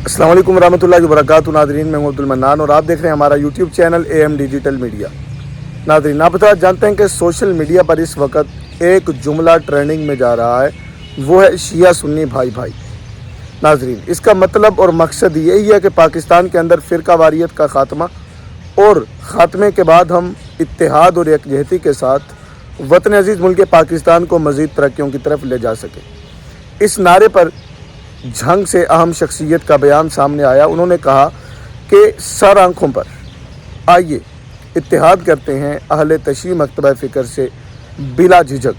अस्सलाम वालेकुम रहमतुल्लाहि व बरकातुहू। नादरीन, मैं हूं अब्दुल मन्नान और आप देख रहे हैं हमारा YouTube channel AM digital media. Nadreen, आप बता जानते हैं कि सोशल मीडिया पर इस वक्त एक जुमला ट्रेंडिंग में जा रहा है, वो है शिया सुन्नी भाई भाई। नाजरीन, इसका मतलब और मकसद यही है कि पाकिस्तान के अंदर फ़िरकावारियत का ख़ात्मा और ख़ात्मे के बाद हम इत्तेहाद और यकजहती के साथ वतन अजीज़ मुल्क पाकिस्तान को मज़ीद तरक्कियों की तरफ ले जा सकें। इस नारे पर झंग से अहम शख्सियत का बयान सामने आया। उन्होंने कहा कि सर आंखों पर आइए इत्तेहाद करते हैं अहले तशरीह मकतबा फ़िक्र से बिला झिझक।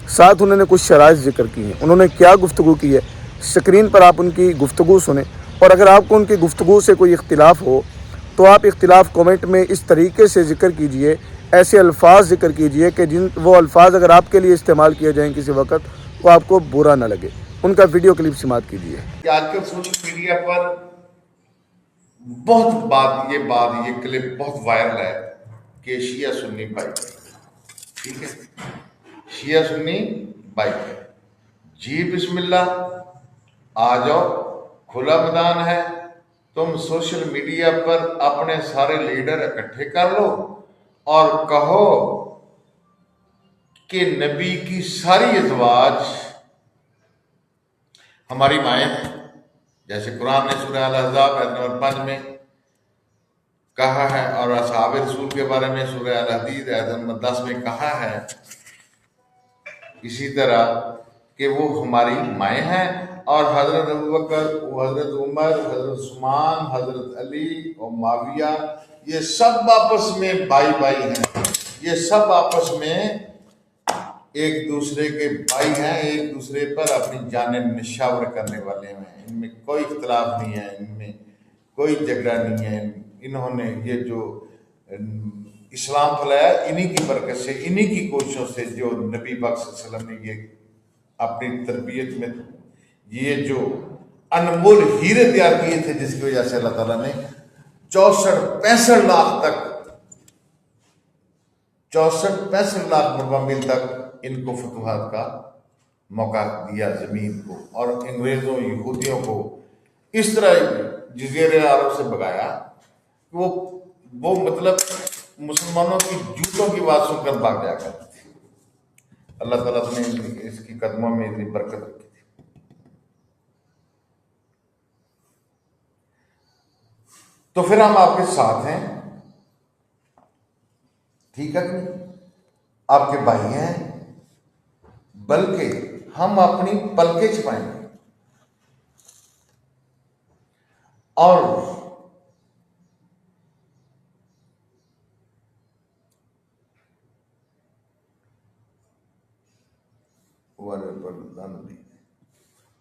साथ उन्होंने कुछ शराइत ज़िक्र की हैं। उन्होंने क्या गुफ्तगू की है, स्क्रीन पर आप उनकी गुफ्तगू सुने। और अगर आपको उनकी गुफ्तगू से कोई इख्तिलाफ़ हो तो आप इख्तिलाफ़ कमेंट में इस तरीके से ज़िक्र कीजिए, ऐसे अल्फाज ज़िक्र कीजिए कि जिन वो अल्फाज अगर आपके लिए इस्तेमाल किए जाएँ किसी वक्त तो आपको बुरा ना लगे। उनका वीडियो क्लिप समाप्त कीजिए। कि आजकल सोशल मीडिया पर बहुत ये क्लिप बहुत वायरल है कि शिया सुन्नी भाई, ठीक है, शिया सुन्नी भाई जी बिस्मिल्लाह, आ जाओ, खुला मैदान है। तुम सोशल मीडिया पर अपने सारे लीडर इकट्ठे कर लो और कहो कि नबी की सारी अज़वाज हमारी माएँ हैं। जैसे कुरान ने सूरह अल-अहज़ाब आयत नंबर 5 में कहा है और असहाब रसूल के बारे में सूरह अल-हदीद आयत नंबर 10 में कहा है, इसी तरह कि वो हमारी माएँ हैं। और हजरत अबू बकर, हजरत उमर, हजरत उस्मान, हजरत अली और माविया, ये सब आपस में भाई भाई हैं। ये सब आपस में एक दूसरे के भाई हैं, एक दूसरे पर अपनी जानें निशावर करने वाले हैं। इनमें कोई इख्तलाफ नहीं है, इनमें कोई झगड़ा नहीं है। इन्होंने ये जो इस्लाम फैलाया इन्हीं की बरकत से, इन्हीं की कोशिशों से, जो नबी पाक सल्लल्लाहु अलैहि वसल्लम ने ये अपनी तरबियत में ये जो अनमोल हीरे तैयार किए थे, जिसकी वजह से अल्लाह ताला ने 64-65 लाख तक 64-65 लाख मरबा मील तक इनको फतवाहत का मौका दिया ज़मीन को, और अंग्रेज़ों यहूदियों को इस तरह जज़ीरे अरब से भगाया कि वो मतलब मुसलमानों की जूतों की बात सुनकर भाग जाया करते थे। अल्लाह ताला ने इसकी कदमों में इतनी बरकत रखी थी। तो फिर हम आपके साथ हैं, ठीक है कि नहीं? आपके भाई हैं, बल्कि हम अपनी पलकें छिपाएंगे और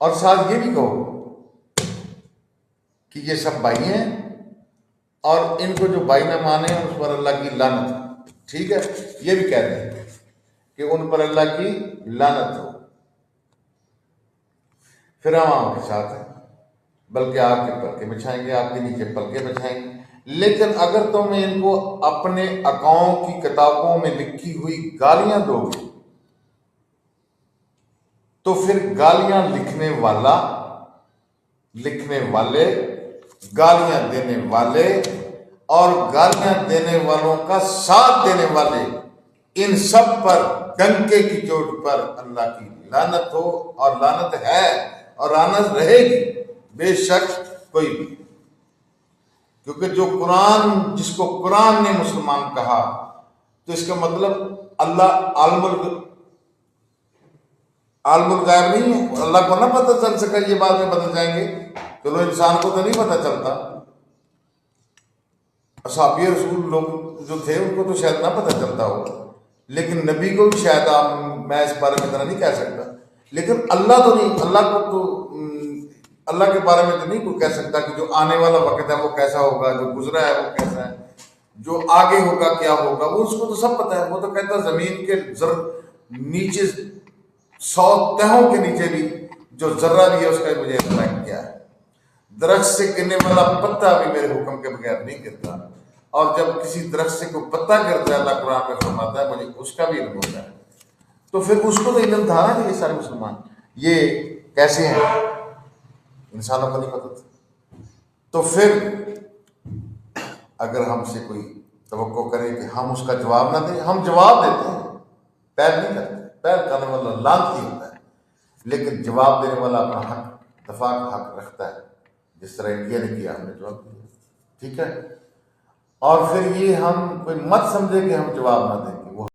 और साथ ये भी कहो कि ये सब भाई हैं और इनको जो भाई न माने उस पर अल्लाह की लानत। ठीक है, ये भी कह दें कि उन पर अल्लाह की लानत हो। फिर हम आपके साथ हैं, बल्कि आपके पलके बिछाएंगे, आपके नीचे पलके बिछाएंगे। लेकिन अगर तुम इनको अपने अकाउंट की किताबों में लिखी हुई गालियां दोगे तो फिर गालियां लिखने वाले, गालियां देने वाले और गालियां देने वालों का साथ देने वाले, इन सब पर डंके की चोट पर अल्लाह की लानत हो। और लानत है और लानत रहेगी बेशक कोई भी, क्योंकि जो कुरान, जिसको कुरान ने मुसलमान कहा, तो इसका मतलब अल्लाह आलमुल गायब नहीं है। अल्लाह को ना पता चल सका ये बाद में बदल जाएंगे, चलो इंसान को तो नहीं पता चलता। असहाबी रसूल लोग जो थे उनको तो शायद ना पता चलता हो, लेकिन नबी को भी शायद मैं इस बारे में इतना नहीं कह सकता। लेकिन अल्लाह तो नहीं, अल्लाह के बारे में तो नहीं कोई कह सकता कि जो आने वाला वक्त है वो कैसा होगा, जो गुजरा है वो कैसा है, जो आगे होगा क्या होगा, वो उसको तो सब पता है। वो तो कहता है जमीन के नीचे 100 तहों के नीचे भी जो जर्रा भी है उसका मुझे इतना क्या है। दरख्त से गिरने वाला पत्ता भी मेरे हुक्म के बगैर नहीं गिरता, और जब किसी दरख्त से कोई पत्ता गिरता है अल्लाह कुरान में फरमाता है मुझे उसका भी इल्म होता है। तो फिर उसको तो इल्म था ना कि ये सारे मुसलमान ये कैसे हैं, इंसानों को नहीं पता था। तो फिर अगर हमसे कोई तवक्को करे कि हम उसका जवाब ना दें, हम जवाब देते हैं, पैर नहीं करते। पैर करने वाला लानती होता है, लेकिन जवाब देने वाला अपना हक, दफा का हक रखता है, जिस तरह इंडिया ने किया, हमने जवाब दिया, ठीक है। और फिर ये हम कोई मत समझे कि हम जवाब ना देंगे, वो